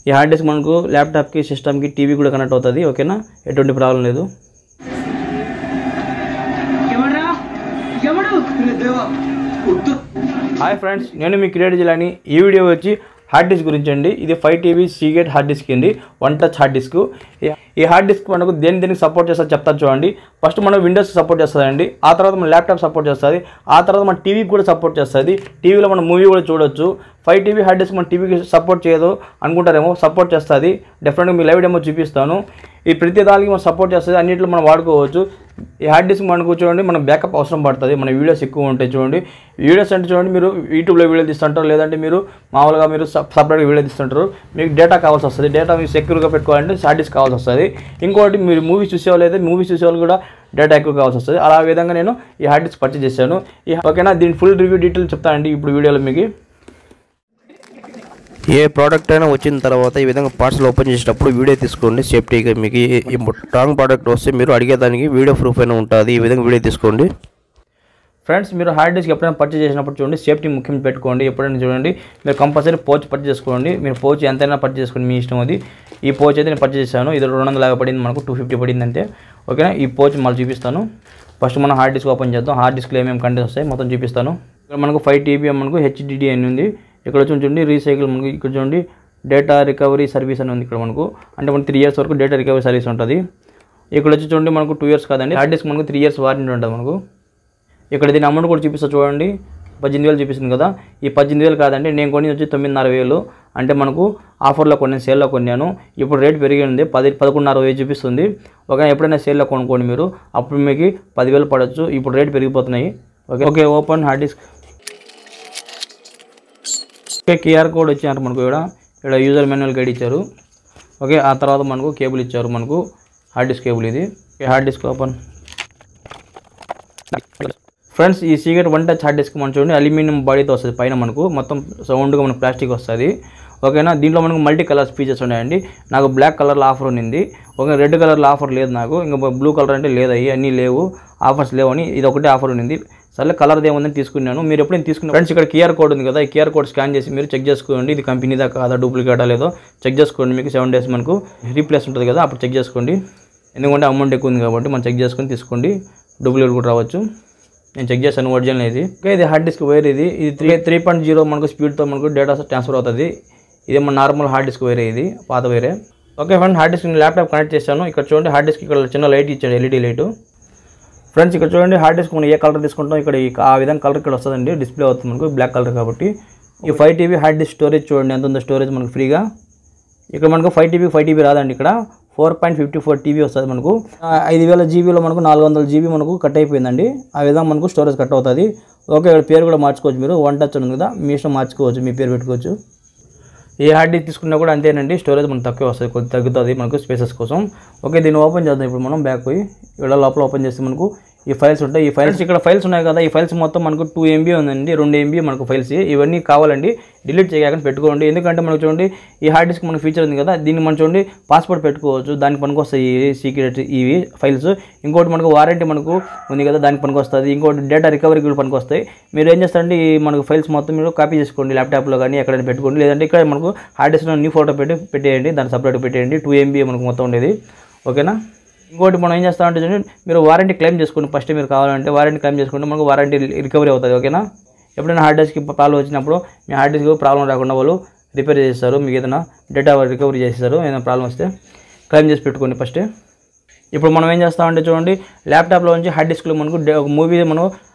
ఈ hard disk మనకు ల్యాప్టాప్కి సిస్టమ్కి టీవీ కూడా కనెక్ట్ అవుతుంది ఓకేనా ఎటువంటి ప్రాబ్లం లేదు హాయ్ ఫ్రెండ్స్ నేను మీ క్రియేట్ జిల్లాని ఈ వీడియో వచ్చి హార్డ్ డిస్క్ గురించి అండి ఇది 5 TB సీగేట్ హార్డ్ డిస్క్ అండి 1 టచ్ హార్డ్ డిస్క్ ఈ హార్డ్ డిస్క్ మనకు దేనికి సపోర్ట్ చేస్తుందో చెప్తాను చూడండి ఫస్ట్ మనం విండోస్ సపోర్ట్ చేస్తుందండి ఆ తర్వాత మన ల్యాప్టాప్ సపోర్ట్ చేస్తుంది ఆ తర్వాత మన టీవీకి కూడా సపోర్ట్ చేస్తుంది టీవీలో మనం మూవీ కూడా చూడొచ్చు 5 TB హార్డ్ డిస్క్ మన టీవీకి సపోర్ట్ చేయదు అనుకుంటారేమో సపోర్ట్ చేస్తుంది డెఫినెట్గా మీ లైవ్ డెమో చూపిస్తాను ఈ ప్రతి దానికి మనం సపోర్ట్ చేస్తుంది అన్నింటిలో మనం వాడుకోవచ్చు ఈ హార్డ్ డిస్క్ మనకు చూడండి మనకు బ్యాకప్ అవసరం పడుతుంది మన వీడియోస్ ఎక్కువ ఉంటాయి చూడండి వీడియోస్ అంటే చూడండి మీరు యూట్యూబ్లో వీడియో తీస్తుంటారు లేదంటే మీరు మామూలుగా మీరు సపరేట్గా వీడియో తీస్తుంటారు మీకు డేటా కావాల్సి వస్తుంది డేటా మీరు సెక్యూర్గా పెట్టుకోవాలంటే హార్డ్ డిస్క్ కావాల్సి వస్తుంది ఇంకోటి మీరు మూవీస్ చూసేవాళ్ళు అయితే మూవీస్ చూసేవాళ్ళు కూడా డేటా ఎక్కువ కావాల్సి వస్తుంది అలా విధంగా నేను ఈ హార్డ్ డిస్క్ పర్చేస్ చేశాను ఓకేనా దీని ఫుల్ రివ్యూ డీటెయిల్ చెప్తానండి ఇప్పుడు వీడియోలో మీకు ఏ ప్రోడక్ట్ అయినా వచ్చిన తర్వాత ఈ విధంగా పార్సల్ ఓపెన్ చేసేటప్పుడు వీడియో తీసుకోండి సేఫ్టీగా మీకు ఈ రాంగ్ ప్రోడక్ట్ వస్తే మీరు అడిగేదానికి వీడియో ప్రూఫ్ అయినా ఉంటుంది ఈ విధంగా వీడియో తీసుకోండి ఫ్రెండ్స్ మీరు హార్డ్ డిస్క్ ఎప్పుడైనా పర్చేస్ చేసినప్పుడు చూడండి సేఫ్టీ ముఖ్యం పెట్టుకోండి ఎప్పుడైనా చూడండి మీరు కంపల్సరీ పోచ్ పర్చేస్ చేసుకోండి మీరు పోచ్ ఎంతైనా పర్చేస్ చేసుకోండి మీ ఇష్టం అది ఈ పోచ్ అయితే నేను పర్చేస్ చేశాను ఇది 200 పడింది మనకు 250 పడింది అంతే ఓకేనా ఈ పోచ్ మళ్ళీ చూపిస్తాను ఫస్ట్ మనం హార్డ్ డిస్క్ ఓపెన్ చేద్దాం హార్డ్ డిస్క్లో ఏమేమి కంటెంట్స్ వస్తాయి మొత్తం చూపిస్తాను ఇక్కడ మనకు 5 TB మనకు HDD అని ఉంది ఇక్కడ చూడండి రీసైకిల్ మనకు ఇక్కడ చూడండి డేటా రికవరీ సర్వీస్ అని ఉంది ఇక్కడ మనకు అంటే మనకు 3 years వరకు డేటా రికవరీ సర్వీస్ ఉంటుంది ఇక్కడ వచ్చి చూడండి మనకు 2 years కాదండి హార్డ్ డిస్క్ మనకు 3 years వారంటీ ఉంటుంది మనకు ఇక్కడ దీని అమౌంట్ కూడా చూపిస్తా చూడండి 18,000 చూపిస్తుంది కదా ఈ 18,000 కాదండి నేను కొని వచ్చి 9,500 అంటే మనకు ఆఫర్లో కొన్నాను సేల్లో కొన్నాను ఇప్పుడు రేట్ పెరిగింది 11,500 చూపిస్తుంది ఓకే ఎప్పుడైనా సేల్లో కొనుక్కోండి మీరు అప్పుడు మీకు 10,000 పడవచ్చు ఇప్పుడు రేట్ పెరిగిపోతున్నాయి okay open hard disk okay QR code ఇచ్చారు మనకు ఇక్కడ యూజర్ మాన్యువల్ గైడ్ ఇచ్చారు ఓకే ఆ తర్వాత మనకు కేబుల్ ఇచ్చారు మనకు హార్డ్ డిస్క్ కేబుల్ ఇది హార్డ్ డిస్క్ ఓపెన్ ఫ్రెండ్స్ ఈ సీగేట్ 1 టచ్ హార్డ్ డిస్క్ మనం చూడండి అల్యూమినియం బాడీతో వస్తుంది పైన మనకు మొత్తం సౌండ్గా మనకు ప్లాస్టిక్ వస్తుంది ఓకేనా దీంట్లో మనకు మల్టీ కలర్ ఫీచర్స్ ఉన్నాయండి నాకు బ్లాక్ కలర్లో ఆఫర్ ఉంది ఓకే రెడ్ కలర్లో ఆఫర్ లేదు నాకు ఇంకా బ్లూ కలర్ అంటే లేదు అన్నీ లేవు ఆఫర్స్ లేవని ఇది ఒకటే ఆఫర్ ఉంది సరే కలర్ ఏముందని తీసుకున్నాను మీరు ఎప్పుడైనా తీసుకున్న ఫ్రెండ్స్ ఇక్కడ QR కోడ్ ఉంది కదా ఈ QR కోడ్ స్కాన్ చేసి మీరు చెక్ చేసుకోండి ఇది కంపెనీదా కాదా డూప్లికేటా లేదో చెక్ చేసుకోండి మీకు 7 days మనకు రీప్లేస్ ఉంటుంది కదా అప్పుడు చెక్ చేసుకోండి ఎందుకంటే అమౌంట్ ఎక్కువ ఉంది కాబట్టి మనం చెక్ చేసుకొని తీసుకోండి డూప్లికేట్ కూడా రావచ్చు నేను చెక్ చేశాను ఒరిజినల్ ఇది ఓకే ఇది హార్డ్ డిస్క్ వేరే ఇది 3.0 మనకు స్పీడ్తో మనకు డేటా ట్రాన్స్ఫర్ అవుతుంది ఇది మన నార్మల్ హార్డ్ డిస్క్ వేరే ఇది పాత వేరే okay friend hard disk laptop connect చేశాను ఇక్కడ చూడండి హార్డ్ డిస్క్ ఇక్కడ చిన్న లైట్ ఇచ్చాడు LED లైట్ ఫ్రెండ్స్ ఇక్కడ చూడండి హార్డ్ డిస్క్ మనం ఏ కలర్ తీసుకుంటాం ఇక్కడ ఆ విధంగా కలర్ ఇక్కడ వస్తుందండి డిస్ప్లే అవుతుంది మనకు బ్లాక్ కలర్ కాబట్టి ఈ 5 TB హార్డ్ డిస్క్ స్టోరేజ్ చూడండి ఎంత ఉందో స్టోరేజ్ మనకు ఫ్రీగా ఇక్కడ మనకు 5 TB రాదండి ఇక్కడ 4.54 TB వస్తుంది మనకు 5,000 GBలో మనకు 400 GB మనకు కట్ అయిపోయిందండి ఆ విధంగా మనకు స్టోరేజ్ కట్ అవుతుంది ఓకే ఇక్కడ పేరు కూడా మార్చుకోవచ్చు మీరు 1 టచ్ ఉంది కదా మీ ఇష్టం మార్చుకోవచ్చు మీ పేరు పెట్టుకోవచ్చు ఏ హార్డ్ డిస్క్ తీసుకున్నా కూడా అంతేనండి స్టోరేజ్ మనకు తక్కువ వస్తుంది కొద్దిగా తగ్గుతుంది మనకు స్పేసెస్ కోసం ఓకే దీన్ని ఓపెన్ చేద్దాం ఇప్పుడు మనం బ్యాక్ పోయి ఇక్కడ లోపల ఓపెన్ చేస్తే మనకు ఈ ఫైల్స్ ఉంటాయి ఈ ఫైల్స్ ఇక్కడ ఫైల్స్ ఉన్నాయి కదా ఈ ఫైల్స్ మొత్తం మనకు 2 MB ఉందండి 2 MB మనకు ఫైల్స్ ఇవన్నీ కావాలండి డిలీట్ చేయకుండా పెట్టుకోండి ఎందుకంటే మనకు చూడండి ఈ హార్డ్ డిస్క్ మనకు ఫీచర్ ఉంది కదా దీన్ని మనం చూడండి పాస్వర్డ్ పెట్టుకోవచ్చు దానికి పనికి వస్తాయి ఈ సీక్రెట్ ఇవి ఫైల్స్ ఇంకోటి మనకు వారంటీ మనకు ఉంది కదా దానికి పనికి వస్తుంది ఇంకోటి డేటా రికవరీ కూడా పనికి వస్తాయి మీరు ఏం చేస్తారంటే ఈ మనకు ఫైల్స్ మొత్తం మీరు కాపీ చేసుకోండి ల్యాప్టాప్లో కానీ ఎక్కడైనా పెట్టుకోండి లేదంటే ఇక్కడ మనకు హార్డ్ డిస్క్లో న్యూ ఫోటో పెట్టేయండి దాన్ని సపరేట్ పెట్టేయండి 2 MB మనకు మొత్తం ఉండేది ఓకేనా ఇంకోటి మనం ఏం చేస్తామంటే చూడండి మీరు వారంటీ క్లెయిమ్ చేసుకోండి ఫస్ట్ మీరు కావాలంటే వారంటీ క్లెయిమ్ చేసుకుంటే మనకు వారంటీ రికవరీ అవుతుంది ఓకేనా ఎప్పుడైనా హార్డ్ డిస్క్ ప్రాబ్లం వచ్చినప్పుడు మీ హార్డ్ డిస్క్ ప్రాబ్లం రాకుండా వాళ్ళు రిపేర్ చేస్తారు మీకు ఏదైనా డేటా రికవరీ చేస్తారు ఏదైనా ప్రాబ్లం వస్తే క్లెయిమ్ చేసి పెట్టుకోండి ఫస్ట్ ఇప్పుడు మనం ఏం చేస్తామంటే చూడండి ల్యాప్టాప్లో నుంచి హార్డ్ డిస్క్లో మనకు ఒక మూవీ మనం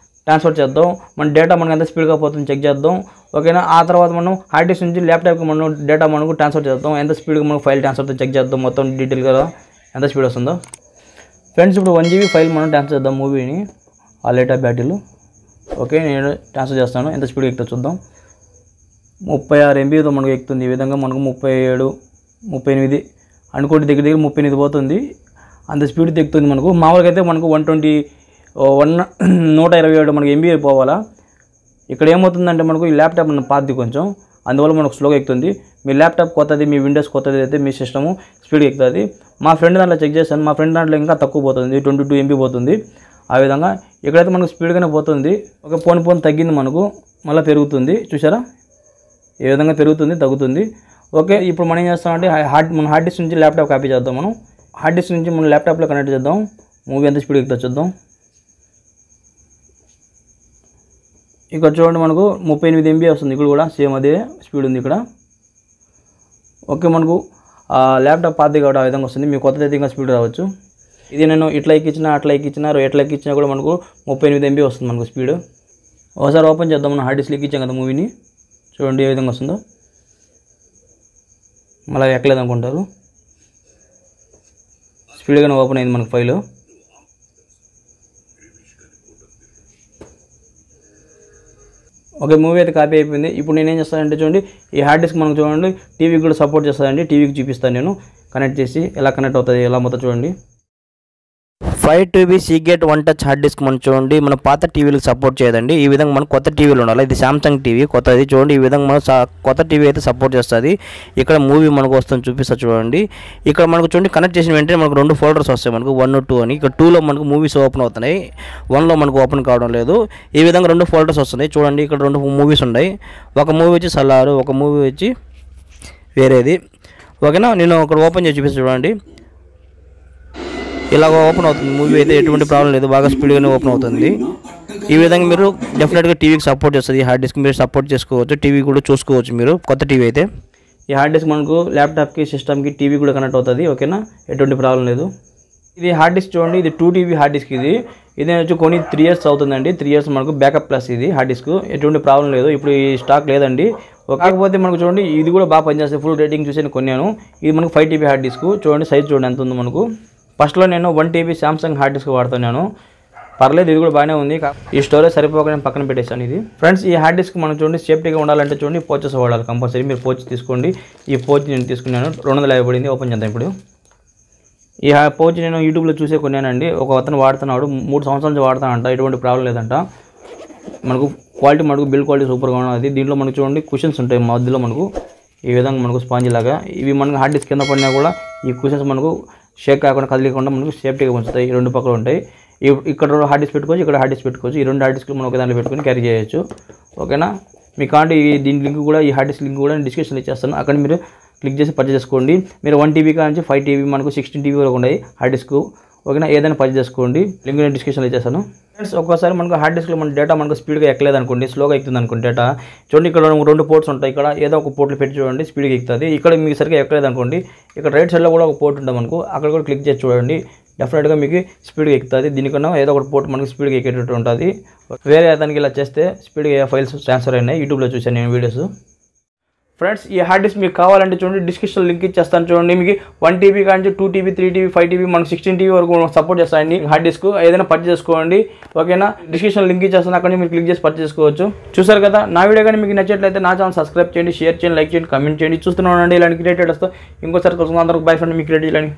ట్రాన్స్ఫర్ చేద్దాం మన డేటా మనకు ఎంత స్పీడ్గా పోతుంది చెక్ చేద్దాం ఓకేనా ఆ తర్వాత మనం హార్డ్ డిస్క్ నుంచి ల్యాప్టాప్కి మనం డేటా మనకు ట్రాన్స్ఫర్ చేద్దాం ఎంత స్పీడ్గా మనకు ఫైల్ ట్రాన్స్ఫర్ చెక్ చేద్దాం మొత్తం డీటెయిల్గా ఎంత స్పీడ్ వస్తుందో ఫ్రెండ్స్ ఇప్పుడు 1 GB ఫైల్ మనం ట్రాన్స్ఫర్ చేద్దాం మూవీని ఆ లేటా బ్యాటరీలో ఓకే నేను ట్రాన్స్ఫర్ చేస్తాను ఎంత స్పీడ్ ఎక్కుతుందో చూద్దాం 36 MBతో మనకు ఎక్కుతుంది ఈ విధంగా మనకు 37 38 అనుకోండి దగ్గర 38 పోతుంది అంత స్పీడ్ ఎక్కుతుంది మనకు మామూలుగా అయితే మనకు 127 మనకు MB పోవాలా ఇక్కడ ఏమవుతుందంటే మనకు ఈ ల్యాప్టాప్ పాతది కొంచెం అందువల్ల మనకు స్లోగా ఎక్కుతుంది మీ ల్యాప్టాప్ కొత్తది మీ విండోస్ కొత్తది అయితే మీ సిస్టము స్పీడ్గా ఎక్కుతుంది మా ఫ్రెండ్ దాంట్లో చెక్ చేశాను మా ఫ్రెండ్ దాంట్లో ఇంకా తక్కువ పోతుంది 22 MB పోతుంది ఆ విధంగా ఇక్కడైతే మనకు స్పీడ్గానే పోతుంది ఒక పోను తగ్గింది మనకు మళ్ళీ పెరుగుతుంది చూసారా ఏ విధంగా పెరుగుతుంది తగ్గుతుంది ఓకే, ఇప్పుడు మనం ఏం చేస్తామంటే మన హార్డ్ డిస్క్ నుంచి ల్యాప్టాప్ కాపీ చేద్దాం. మనం హార్డ్ డిస్క్ నుంచి మనం ల్యాప్టాప్లో కనెక్ట్ చేద్దాం. మూవీ ఎంత స్పీడ్ ఎక్కుతుందో చూద్దాం. ఇక్కడ చూడండి మనకు 38 MB వస్తుంది. ఇక్కడ కూడా సేమ్ అదే స్పీడ్ ఉంది ఇక్కడ. ఓకే, మనకు ల్యాప్టాప్ పాతది కాబట్టి ఆ విధంగా వస్తుంది. మీకు కొత్తది అయితే ఇంకా స్పీడ్ రావచ్చు. ఇది నేను ఇట్లా ఎక్కించినా ఎట్లా ఎక్కించినా కూడా మనకు 38 MB వస్తుంది మనకు స్పీడ్. ఒకసారి ఓపెన్ చేద్దాం. మనం హార్డ్ డిస్క్ ఎక్కించాం కదా మూవీని, చూడండి ఏ విధంగా వస్తుందో. మళ్ళీ ఎక్కలేదు అనుకుంటారు. స్పీడ్గానే ఓపెన్ అయింది మనకు ఫైల్. ఓకే, మూవీ అయితే కాపీ అయిపోయింది. ఇప్పుడు నేనేం చేస్తానంటే చూడండి, ఈ హార్డ్ డిస్క్ మనకు చూడండి టీవీకి కూడా సపోర్ట్ చేస్తుందండి. టీవీకి చూపిస్తాను నేను కనెక్ట్ చేసి ఎలా కనెక్ట్ అవుతుంది ఎలా మొత్తం చూడండి. 5 TB Seagate 1 touch hard disk మనం చూడండి మన పాత టీవీలకు సపోర్ట్ చేయదండి. ఈ విధంగా మనకు కొత్త టీవీలు ఉండాలి. ఇది సామ్సంగ్ టీవీ కొత్తది. చూడండి ఈ విధంగా మనం కొత్త టీవీ అయితే సపోర్ట్ చేస్తుంది. ఇక్కడ మూవీ మనకు వస్తుంది చూపిస్తా చూడండి. ఇక్కడ మనకు చూడండి కనెక్ట్ చేసిన వెంటనే మనకు 2 ఫోల్డర్స్ వస్తాయి మనకు 1, 2 అని. ఇక్కడ 2లో మనకు మూవీస్ ఓపెన్ అవుతున్నాయి, 1లో మనకు ఓపెన్ కావడం లేదు. ఈ విధంగా 2 ఫోల్డర్స్ వస్తున్నాయి చూడండి. ఇక్కడ 2 మూవీస్ ఉన్నాయి. ఒక మూవీ వచ్చి సలారు, ఒక మూవీ వచ్చి వేరేది. ఓకేనా, నేను ఒకటి ఓపెన్ చేసి చూపిస్తాను చూడండి. ఇలాగ ఓపెన్ అవుతుంది మూవీ అయితే, ఎటువంటి ప్రాబ్లం లేదు, బాగా స్పీడ్గానే ఓపెన్ అవుతుంది. ఈ విధంగా మీరు డెఫినెట్గా టీవీకి సపోర్ట్ చేస్తుంది. ఈ హార్డ్ డిస్క్ మీరు సపోర్ట్ చేసుకోవచ్చు, టీవీ కూడా చూసుకోవచ్చు మీరు కొత్త టీవీ అయితే. ఈ హార్డ్ డిస్క్ మనకు ల్యాప్టాప్కి సిస్టమ్కి టీవీ కూడా కనెక్ట్ అవుతుంది. ఓకేనా, ఎటువంటి ప్రాబ్లం లేదు. ఇది హార్డ్ డిస్క్ చూడండి, ఇది 2 TB హార్డ్ డిస్క్. ఇది వచ్చి కొని 3 years అవుతుందండి. 3 years మనకు బ్యాకప్ ప్లస్ ఇది హార్డ్ డిస్క్, ఎటువంటి ప్రాబ్లం లేదు. ఇప్పుడు ఈ స్టాక్ లేదండి. కాకపోతే మనకు చూడండి ఇది కూడా బాగా పనిచేస్తుంది. ఫుల్ రేటింగ్ చూసి కొన్నాను. ఇది మనకు 5 TB హార్డ్ డిస్క్. చూడండి సైజ్ చూడండి ఎంత ఉందో మనకు. ఫస్ట్లో నేను 1 TB సామ్సంగ్ హార్డ్ డిస్క్ వాడుతున్నాను, పర్లేదు ఇది కూడా బాగానే ఉంది. ఈ స్టోరేజ్ సరిపోక నేను పక్కన పెట్టేశాను ఇది. ఫ్రెండ్స్ ఈ హార్డ్ డిస్క్ మనం చూడండి సేఫ్టీగా ఉండాలంటే చూడండి పోచెస్ వాడాలి కంపల్సరీ. మీరు పోచ్ తీసుకోండి. ఈ పోచ్ నేను తీసుకున్నాను, 250 పడింది. ఓపెన్ చేద్దాం ఇప్పుడు. ఈ పోచ్ నేను యూట్యూబ్లో చూసే కొన్నానండి. ఒక అతను వాడుతున్నాడు, 3 సంవత్సరాల నుంచి వాడుతానంట, ఎటువంటి ప్రాబ్లం లేదంట. మనకు క్వాలిటీ మనకు బిల్డ్ క్వాలిటీ సూపర్గా ఉన్నది. దీంట్లో మనకు చూడండి కుషన్స్ ఉంటాయి మధ్యలో మనకు ఈ విధంగా మనకు స్పాంజ్ లాగా. ఇవి మనకు హార్డ్ డిస్క్ కింద పడినా కూడా ఈ కుషన్స్ మనకు షేక్ కాకుండా కదిలేకుండా మనకు సేఫ్టీగా ఉంచుతాయి. 2 పక్కలు ఉంటాయి. ఇక్కడ హార్డ్ డిస్క్ పెట్టుకోవచ్చు, ఇక్కడ హార్డ్ డిస్క్ పెట్టుకోవచ్చు. ఈ 2 హార్డ్ డిస్క్లు మనం ఒక దాంట్లో పెట్టుకొని క్యారీ చేయొచ్చు. ఓకేనా, మీ కాంటే దీని లింక్ కూడా ఈ హార్డ్ డిస్క్ లింక్ కూడా నేను డిస్క్రిప్షన్లో ఇచ్చేస్తాను. అక్కడ మీరు క్లిక్ చేసి పర్చేస్ చేసుకోండి. మీరు 1 TB నుంచి 5 TB మనకు 16 TB వరకు ఉన్నాయి హార్డ్ డిస్క్. ఓకేనా, ఏదైనా పర్చేస్ చేసుకోండి. లింక్ నేను డిస్క్రిప్షన్లో ఇచ్చేస్తాను. ఫ్రెండ్స్ ఒక్కోసారి మనకు హార్డ్ డిస్క్లో మన డేటా మనకు స్పీడ్గా ఎక్కలేదు అనుకోండి, స్లోగా ఎక్కుతుంది అనుకోండి డేటా. చూడండి ఇక్కడ 2 పోర్ట్స్ ఉంటాయి. ఇక్కడ ఏదో ఒక పోర్ట్లు పెట్టి చూడండి స్పీడ్గా ఎక్కుతుంది. ఇక్కడ మీకు సరిగ్గా ఎక్కలేదు అనుకోండి, ఇక్కడ రైట్ సైడ్లో కూడా ఒక పోర్ట్ ఉంటుంది మనకు, అక్కడ కూడా క్లిక్ చేసి చూడండి. డెఫినెట్గా మీకు స్పీడ్గా ఎక్కుతుంది. దీనికన్నా ఏదో ఒకటి పోర్ట్ మనకు స్పీడ్గా ఎక్కేటట్టు ఉంటుంది. వేరే దానికి ఇలా చేస్తే స్పీడ్గా ఫైల్స్ ట్రాన్స్ఫర్ అయినాయి. యూట్యూబ్లో చూసాను నేను వీడియోస్. ఫ్రెండ్స్ ఈ హార్డ్ డిస్క్ మీకు కావాలంటే చూడండి డిస్క్రిప్షన్లో లింక్ ఇచ్చేస్తాను చూడండి. మీకు 1 TB కానీ 2 TB 3 TB 5 TB మనకు 16 TB వరకు సపోర్ట్ చేస్తాయండి హార్డ్ డిస్క్. ఏదైనా పర్చేస్ చేసుకోండి. ఓకేనా, డిస్క్రిప్షన్ లింక్ ఇచ్చేస్తాను, అక్కడ మీరు క్లిక్ చేసి పర్చేస్ చేసుకోవచ్చు. చూసారు కదా, నా వీడియో కానీ మీకు నచ్చినట్లయితే నా ఛానల్ సబ్స్క్రైబ్ చేయండి, షేర్ చేయండి, లైక్ చేయండి, కమెంట్ చేయండి. చూస్తున్నాను అండి ఇలాంటి క్రియేటర్స్తో ఇంకోసారి కలుసుకుందాం. అందరికి బై ఫ్రెండ్, మీకు క్రియేట్ చేయాలని.